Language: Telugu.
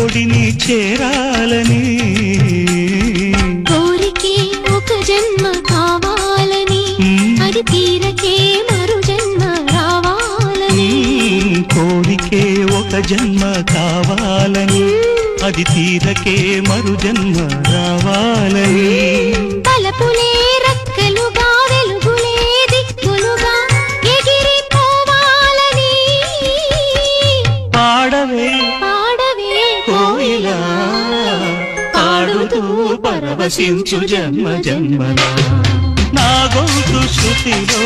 జోడిని చేరాలని కోరికే ఒక జన్మ కావాలని అది తీరకే మరు జన్మ రావాలని కోరికే ఒక జన్మ కావాలని అది తీరకే మరు జన్మ రావాలని తలపులే రక్కలుగా వెలుగులే దిక్కులుగా ఎగిరిపోవాలని పాడవే పాడవే కోయిలా పాడుతూ పరవశించు జన్మ జన్మలా నా గొంతు శృతిలో